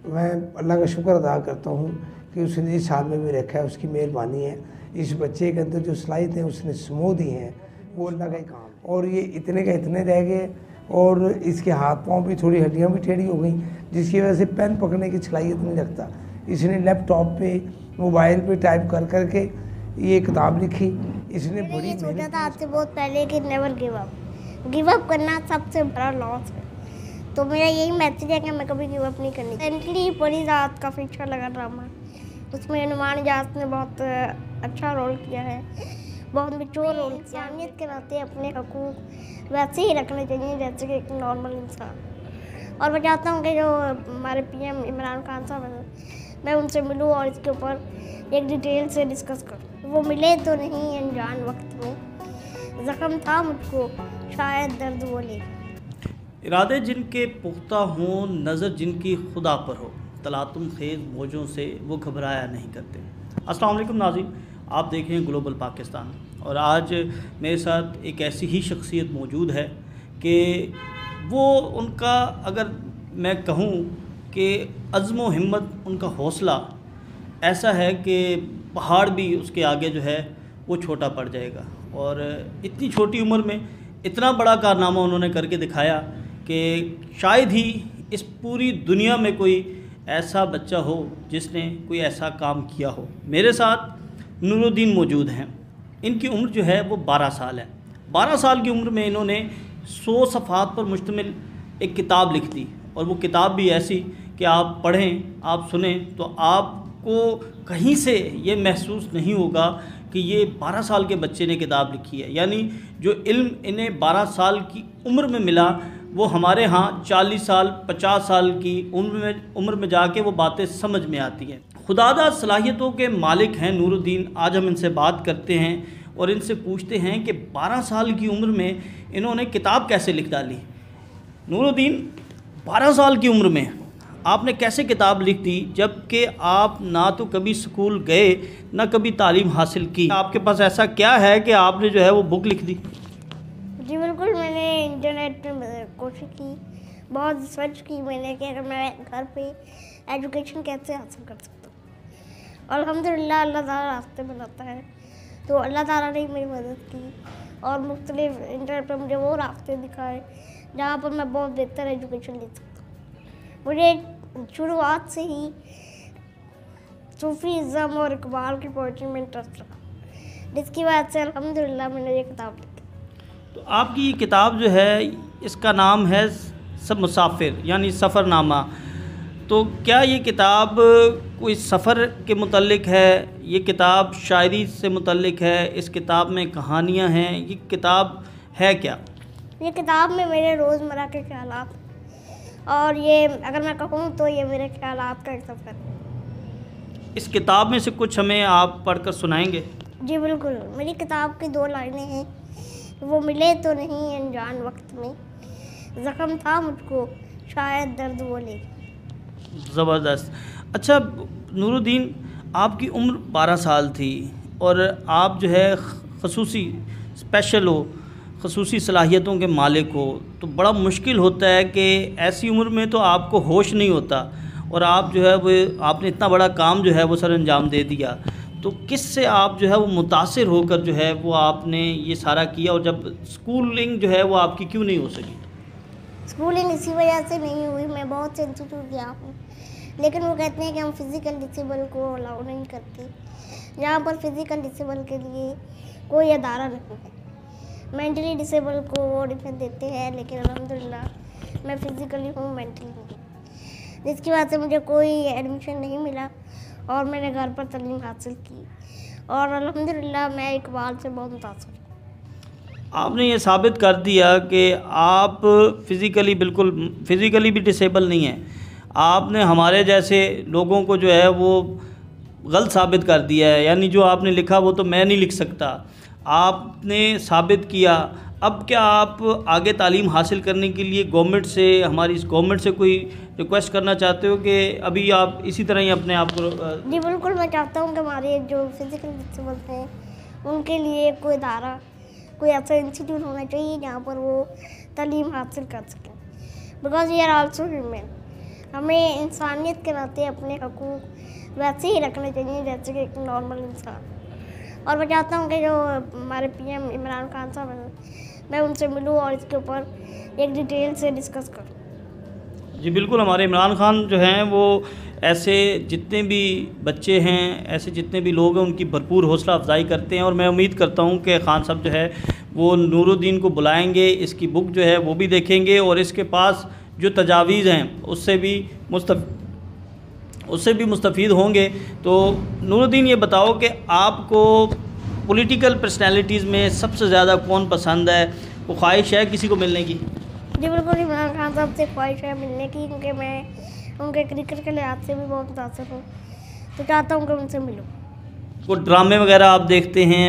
मैं अल्लाह का शुक्र अदा करता हूँ कि उसने इस हाल में भी रखा है, उसकी मेहरबानी है। इस बच्चे के अंदर जो सलाहियतें उसने समो दी हैं वो अल्लाह का ही काम है। और ये इतने का इतने रह गए और इसके हाथ पाँव भी, थोड़ी हड्डियाँ भी टेढ़ी हो गई, जिसकी वजह से पेन पकड़ने की सलाहियत नहीं रखता। इसने लैपटॉप पे, मोबाइल पे टाइप कर करके ये किताब लिखी। इसने बड़ी सोचा था आज से बहुत पहले कि नेवर गिव अप करना सबसे बड़ा लॉस है। तो मेरा यही मैसेज है कि मैं कभी गिव अप नहीं करनी। रिसेंटली परी रात काफ़ी अच्छा लगा ड्रामा, उसमें नुमान इजाज़ ने बहुत अच्छा रोल किया है, बहुत मैच्योर रोल किया। इंसानियत के नाते अपने हकूक़ वैसे ही रखने चाहिए जैसे कि एक नॉर्मल इंसान। और मैं चाहता हूँ कि जो हमारे पीएम इमरान खान साहब हैं, मैं उनसे मिलूँ और इसके ऊपर एक डिटेल से डिस्कस करूँ। वो मिले तो नहीं अनजान वक्त में, ज़ख्म था मुझको शायद दर्द वो ले। इरादे जिनके पुख्ता हों, नज़र जिनकी खुदा पर हो, तलातुम खेज़ मौजों से वो घबराया नहीं करते। अस्सलाम वालेकुम नाज़रीन, आप देख रहे हैं ग्लोबल पाकिस्तान और आज मेरे साथ एक ऐसी ही शख्सियत मौजूद है कि वो, उनका अगर मैं कहूँ कि अज़्म व हिम्मत, उनका हौसला ऐसा है कि पहाड़ भी उसके आगे जो है वो छोटा पड़ जाएगा। और इतनी छोटी उम्र में इतना बड़ा कारनामा उन्होंने करके दिखाया कि शायद ही इस पूरी दुनिया में कोई ऐसा बच्चा हो जिसने कोई ऐसा काम किया हो। मेरे साथ नूरुद्दीन मौजूद हैं। इनकी उम्र जो है वो 12 साल है। 12 साल की उम्र में इन्होंने 100 सफ़हात पर मुश्तमिल एक किताब लिख दी, और वो किताब भी ऐसी कि आप पढ़ें, आप सुने तो आपको कहीं से ये महसूस नहीं होगा कि ये 12 साल के बच्चे ने किताब लिखी है। यानी जो इल्म इन्हें 12 साल की उम्र में मिला वो हमारे यहाँ 40 साल 50 साल की उम्र में जाके वो बातें समझ में आती हैं। खुदादा सलाहियतों के मालिक हैं नूरुद्दीन। आज हम इनसे बात करते हैं और इनसे पूछते हैं कि 12 साल की उम्र में इन्होंने किताब कैसे लिख डाली। नूरुद्दीन, 12 साल की उम्र में आपने कैसे किताब लिख दी, जबकि आप ना तो कभी स्कूल गए ना कभी तालीम हासिल की? आपके पास ऐसा क्या है कि आपने जो है वो बुक लिख दी? जी बिल्कुल, मैंने इंटरनेट पे कोशिश की, बहुत सर्च की मैंने कि अगर मैं घर पे एजुकेशन कैसे हासिल कर सकता हूँ। अल्हम्दुलिल्लाह अल्लाह ताला रास्ते बनाता है, तो अल्लाह ताला ने मेरी मदद की और मुख्तलिफ इंटरनेट पर मुझे वो रास्ते दिखाए जहाँ पर मैं बहुत बेहतर एजुकेशन ले सकता हूँ। मुझे शुरुआत से ही सूफीज़्म और इकबाल की पोइट्री में इंटरेस्ट रहा, जिसकी वजह से अल्हम्दुलिल्लाह मैंने ये किताब लिखी। तो आपकी ये किताब जो है इसका नाम है सब मुसाफिर यानी सफ़रनामा। तो क्या ये किताब कोई सफ़र के मुतल्लिक है? ये किताब शायरी से मुतल्लिक है? इस किताब में कहानियाँ हैं? ये किताब है क्या? ये किताब में मेरे रोज़मर्रा के ख्यालात, और ये अगर मैं कहूँ तो ये मेरे ख्यालात का एक सफ़र है। इस किताब में से कुछ हमें आप पढ़कर सुनाएंगे? जी बिल्कुल, मेरी किताब की 2 लाइनें हैं। वो मिले तो नहीं अनजान वक्त में, ज़ख्म था मुझको शायद दर्द वो ले। ज़बरदस्त। अच्छा नूरुद्दीन, आपकी उम्र 12 साल थी और आप जो है ख़ुसूसी स्पेशल हो, ख़ुसूसी सलाहियतों के मालिक हो, तो बड़ा मुश्किल होता है कि ऐसी उम्र में तो आपको होश नहीं होता और आप जो है वो, आपने इतना बड़ा काम जो है वो सर अंजाम दे दिया। तो किस से आप जो है वो मुतासिर होकर जो है वो आपने ये सारा किया, और जब स्कूलिंग जो है वो आपकी क्यों नहीं हो सकी? स्कूलिंग इसी वजह से नहीं हुई, मैं बहुत से इंस्टीट्यूट गया हूँ, लेकिन वो कहते हैं कि हम फिज़िकल डिसेबल को अलाउ नहीं करते। यहाँ पर फिज़िकल डिसेबल के लिए कोई अदारा नहीं है। मेंटली डिसेबल को वो डिफेंस देते हैं, लेकिन अल्हम्दुलिल्लाह मैं फ़िज़िकली हूँ, मेंटली नहीं, जिसकी वजह से मुझे कोई एडमिशन नहीं मिला और मैंने घर पर तालीम हासिल की और अल्हम्दुलिल्लाह मैं इकबाल से बहुत मुतासिर हूँ। आपने ये साबित कर दिया कि आप फ़िज़िकली भी डिसेबल नहीं हैं। आपने हमारे जैसे लोगों को जो है वो गलत साबित कर दिया है। यानी जो आपने लिखा वो तो मैं नहीं लिख सकता, आपने साबित किया। अब क्या आप आगे तालीम हासिल करने के लिए गवर्नमेंट से, हमारी इस गवर्नमेंट से कोई रिक्वेस्ट करना चाहते हो कि अभी आप इसी तरह ही अपने आप को? जी बिल्कुल, मैं चाहता हूँ कि हमारे जो फिज़िकल डिसेबल हैं उनके लिए कोई अदारा, कोई ऐसा इंस्टीट्यूट होना चाहिए जहाँ पर वो तालीम हासिल कर सकें, because we are also human. हमें इंसानियत के नाते अपने हकूक़ वैसे ही रखने चाहिए जैसे कि एक नॉर्मल इंसान। और मैं चाहता हूँ कि जो हमारे पीएम इमरान खान साहब हैं, मैं उनसे मिलूँ और इसके ऊपर एक डिटेल से डिस्कस करूँ। जी बिल्कुल, हमारे इमरान खान जो हैं वो ऐसे जितने भी बच्चे हैं, ऐसे जितने भी लोग हैं, उनकी भरपूर हौसला अफजाई करते हैं। और मैं उम्मीद करता हूं कि खान साहब जो है वो नूरुद्दीन को बुलाएंगे, इसकी बुक जो है वो भी देखेंगे और इसके पास जो तजावीज़ हैं उससे भी मुस्तफ़ीद होंगे। तो नूरुद्दीन, ये बताओ कि आपको पॉलिटिकल पर्सनैलिटीज़ में सबसे ज़्यादा कौन पसंद है? वो ख्वाहिश है किसी को मिलने की? जी बिल्कुल, इमरान खान साहब से ख्वाहिश है मिलने की, क्योंकि मैं उनके क्रिकेट के लिहाज से भी बहुत मुतासर हूँ, तो चाहता हूँ कि उनसे मिलूँ। वो ड्रामे वगैरह आप देखते हैं,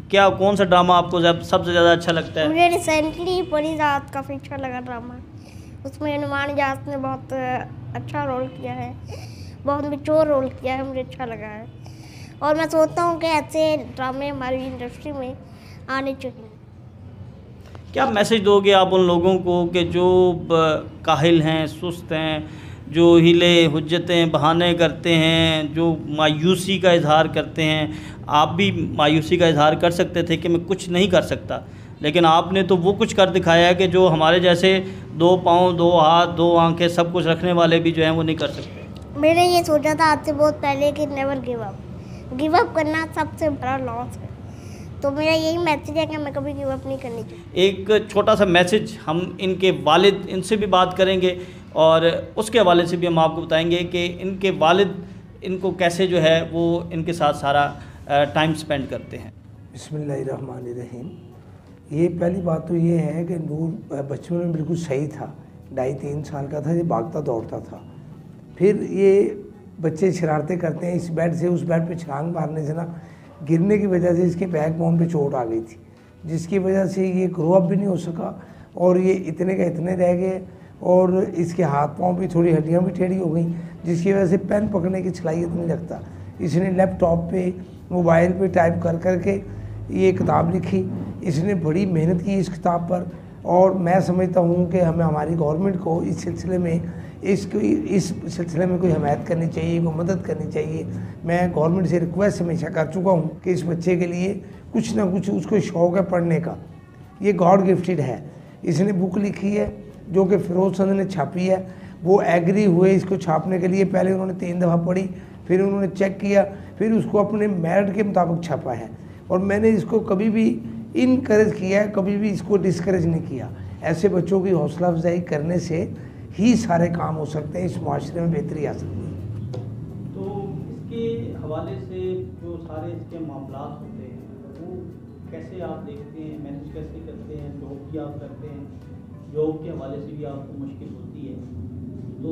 क्या कौन सा ड्रामा आपको सबसे ज़्यादा अच्छा लगता है? मुझे रिसेंटली परी रात काफ़ी अच्छा लगा ड्रामा। उसमें हनुमान इजाज़ ने बहुत अच्छा रोल किया है, बहुत मैच्योर रोल किया है, मुझे अच्छा लगा है। और मैं सोचता हूँ कि ऐसे ड्रामे हमारी इंडस्ट्री में आने चाहिए। क्या मैसेज दोगे आप उन लोगों को कि जो काहिल हैं, सुस्त हैं, जो हिले हुज्जतें बहाने करते हैं, जो मायूसी का इजहार करते हैं? आप भी मायूसी का इजहार कर सकते थे कि मैं कुछ नहीं कर सकता, लेकिन आपने तो वो कुछ कर दिखाया है कि जो हमारे जैसे 2 पाँव, 2 हाथ, 2 आंखें सब कुछ रखने वाले भी जो हैं वो नहीं कर सकते। मैंने ये सोचा था आज से बहुत पहले कि नेवर गिव अप करना सबसे बड़ा लॉस है। तो मेरा यही मैसेज है कि मैं कभी गिव अप नहीं करनी चाहिए। एक छोटा सा मैसेज हम इनके वालिद, इनसे भी बात करेंगे और उसके हवाले से भी हम आपको बताएंगे कि इनके वालिद इनको कैसे जो है वो इनके साथ सारा टाइम स्पेंड करते हैं। बिस्मिल्लाहिर्रहमानिर्रहीम। ये पहली बात तो ये है कि नूर बचपन में बिल्कुल सही था, 2.5-3 साल का था, ये भागता दौड़ता था। फिर ये बच्चे शरारतें करते हैं, इस बेड से उस बेड पे छलांग मारने से ना गिरने की वजह से इसके बैक बोन पे चोट आ गई थी, जिसकी वजह से ये ग्रो अप भी नहीं हो सका और ये इतने का इतने रह गए और इसके हाथ पांव भी थोड़ी हड्डियां भी टेढ़ी हो गई, जिसकी वजह से पेन पकड़ने की सलाहियत नहीं रखता। इसने लैपटॉप पे, मोबाइल पे टाइप कर करके ये किताब लिखी। इसने बड़ी मेहनत की इस किताब पर और मैं समझता हूँ कि हमें हमारी गवर्नमेंट को इस सिलसिले में कोई हमायत करनी चाहिए, कोई मदद करनी चाहिए। मैं गवर्नमेंट से रिक्वेस्ट हमेशा कर चुका हूँ कि इस बच्चे के लिए कुछ ना कुछ उसको शौक़ है पढ़ने का, ये गॉड गिफ्टेड है। इसने बुक लिखी है जो कि फिरोज चंद ने छापी है। वो एग्री हुए इसको छापने के लिए, पहले उन्होंने 3 दफ़ा पढ़ी, फिर उन्होंने चेक किया, फिर उसको अपने मेरिट के मुताबिक छापा है। और मैंने इसको कभी भी इनकरेज किया है, कभी भी इसको डिस्करेज नहीं किया। ऐसे बच्चों की हौसला अफजाई करने से ही सारे काम हो सकते हैं, इस माशरे में बेहतरी आ सकती है। तो इसके हवाले से जो सारे इसके मामलात होते हैं वो कैसे आप देखते हैं, मैनेज कैसे करते हैं? जॉब भी आप करते हैं, जॉब के हवाले से भी आपको मुश्किल होती है, तो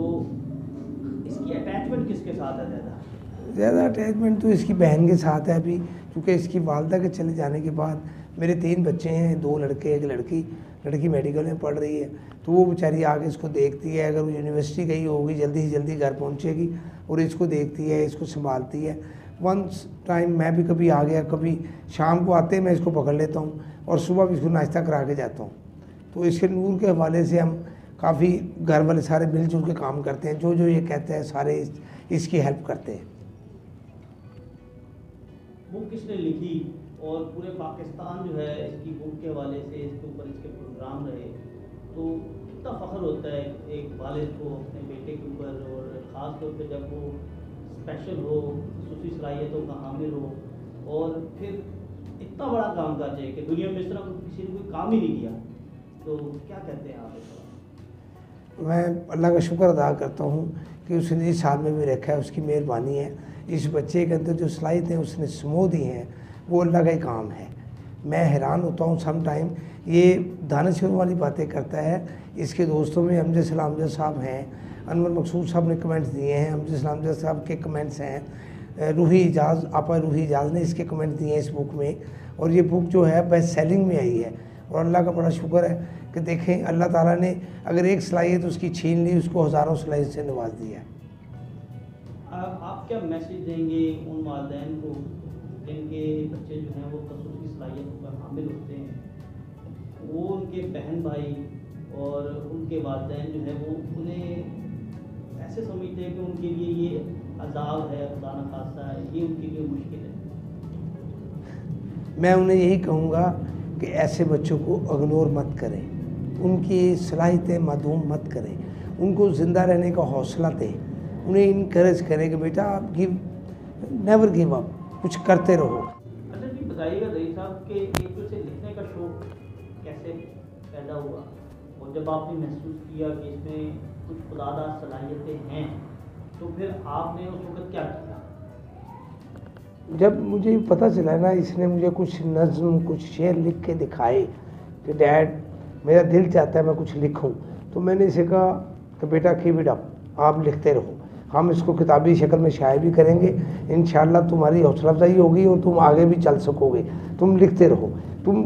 इसकी अटैचमेंट किसके साथ है ज़्यादा? अटैचमेंट तो इसकी बहन के साथ है अभी, क्योंकि इसकी वालदा के चले जाने के बाद मेरे 3 बच्चे हैं, 2 लड़के 1 लड़की। लड़की मेडिकल में पढ़ रही है, तो वो बेचारी आके इसको देखती है। अगर वो यूनिवर्सिटी गई होगी जल्दी से जल्दी घर पहुंचेगी और इसको देखती है, इसको संभालती है। वंस टाइम मैं भी कभी आ गया, कभी शाम को आते मैं इसको पकड़ लेता हूँ और सुबह भी इसको नाश्ता करा के जाता हूँ। तो इसके नूर के हवाले से हम काफ़ी घर वाले सारे मिलजुल के काम करते हैं, जो ये कहते हैं सारे इसकी हेल्प करते हैं। बुक किसने लिखी और पूरे पाकिस्तान जो है इसकी बुक के हवाले से इसके ऊपर इसके प्रोग्राम रहे, तो कितना फ़ख्र होता है एक वालिद को अपने बेटे के ऊपर, और ख़ास तौर पे जब वो स्पेशल हो, खसूसी सलाहियतों का हामिल हो और फिर इतना बड़ा काम कर जाए कि दुनिया में इस तरह किसी ने कोई काम ही नहीं किया। तो क्या कहते हैं आप इस? मैं अल्लाह का शुक्र अदा करता हूँ कि उसने इस हाल में भी रखा है, उसकी मेहरबानी है। इस बच्चे के अंदर जो सलाहियतें उसने समो दी हैं वो अल्लाह का ही काम है। मैं हैरान होता हूँ सम टाइम, ये दानिशवर वाली बातें करता है। इसके दोस्तों में अमजद सलामजद साहब हैं, अनवर मकसूद साहब ने कमेंट्स दिए हैं, अमजद सलामजद साहब के कमेंट्स हैं, रूही इजाज़ आपा रूही इजाज़ ने इसके कमेंट दिए हैं इस बुक में, और ये बुक जो है बेस्ट सेलिंग में आई है। और अल्लाह का बड़ा शुक्र है कि देखें अल्लाह ताला ने अगर एक सलाहियत उसकी छीन ली, उसको हज़ारों सलाहियत से नवाज दिया। आप क्या मैसेज देंगे उन वालिदैन को जिनके बच्चे जो हैं वो खसूसी सलाहियतों पर हामिल होते हैं, वो उनके बहन भाई और उनके वालिदैन जो है वो उन्हें ऐसे समझते हैं कि उनके लिए ये अजाब है, खुदा न खास्ता है, ये उनके लिए मुश्किल है? मैं उन्हें यही कहूँगा कि ऐसे बच्चों को इग्नोर मत करें, उनकी सलाहियतें मादूम मत करें, उनको ज़िंदा रहने का हौसला दें, उन्हें इनकरेज करें कि बेटा आप नेवर गिव अप, कुछ करते रहो। अच्छा जी, बताइएगा रईस साहब कि एक तो से लिखने का शौक़ कैसे पैदा हुआ, और जब आपने महसूस किया कि इसमें कुछ खुदादार सलाहियतें हैं, तो फिर आपने उस वक्त क्या किया? जब मुझे पता चला ना, इसने मुझे कुछ नज़्म, कुछ शेर लिख के दिखाए कि डैड मेरा दिल चाहता है मैं कुछ लिखूं, तो मैंने इसे कहा कि बेटा कीप इट अप, आप लिखते रहो, हम इसको किताबी शक्ल में शाये भी करेंगे, इंशाल्लाह तुम्हारी हौसला अफजाई होगी और तुम आगे भी चल सकोगे, तुम लिखते रहो, तुम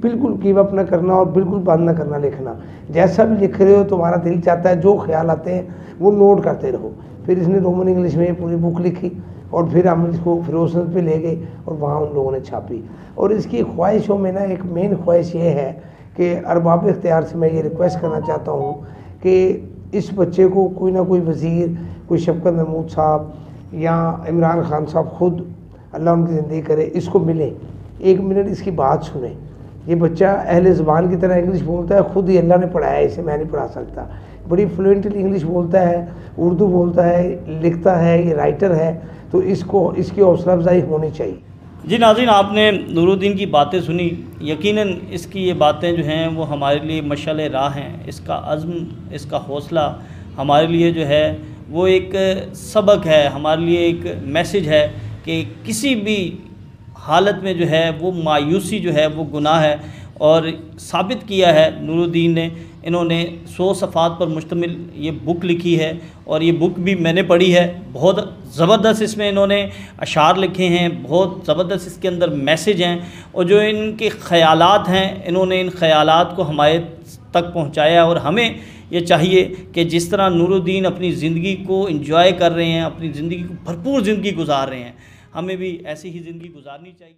बिल्कुल गिव अप ना करना और बिल्कुल बंद ना करना लिखना, जैसा भी लिख रहे हो तुम्हारा दिल चाहता है, जो ख्याल आते हैं वो नोट करते रहो। फिर इसने रोमन इंग्लिश में पूरी बुक लिखी और फिर हम इसको फिरोजगंज पे ले गए और वहाँ उन लोगों ने छापी। और इसकी ख्वाहिशों में ना एक मेन ख्वाहिश ये है कि अरबाब इख्तियार से मैं ये रिक्वेस्ट करना चाहता हूँ कि इस बच्चे को कोई ना कोई वज़ीर, कोई शफकत महमूद साहब या इमरान खान साहब खुद, अल्लाह उनकी ज़िंदगी करे, इसको मिले, 1 मिनट इसकी बात सुने। ये बच्चा अहले ज़बान की तरह इंग्लिश बोलता है, खुद ही अल्लाह ने पढ़ाया है इसे, मैं नहीं पढ़ा सकता, बड़ी फ्लुएंटली इंग्लिश बोलता है, उर्दू बोलता है, लिखता है, ये राइटर है, तो इसकी हौसला अफजाई होनी चाहिए। जी नाज़रीन, आपने नूरुद्दीन की बातें सुनी, यकीनन इसकी ये बातें जो हैं वो हमारे लिए मशाल राह हैं, इसका अज़्म, इसका हौसला हमारे लिए जो है वो एक सबक है, हमारे लिए एक मैसेज है कि किसी भी हालत में जो है वो मायूसी जो है वो गुनाह है। और साबित किया है नूरुद्दीन ने, इन्होंने 100 सफ़ात पर मुश्तमिल ये बुक लिखी है और ये बुक भी मैंने पढ़ी है, बहुत ज़बरदस्त इसमें इन्होंने अशार लिखे हैं, बहुत ज़बरदस्त इसके अंदर मैसेज हैं, और जो इनके ख़यालात हैं इन्होंने इन ख़यालात को हमारे तक पहुँचाया। और हमें ये चाहिए कि जिस तरह नूरुद्दीन अपनी ज़िंदगी को एंजॉय कर रहे हैं, अपनी ज़िंदगी को भरपूर ज़िंदगी गुजार रहे हैं, हमें भी ऐसी ही ज़िंदगी गुजारनी चाहिए।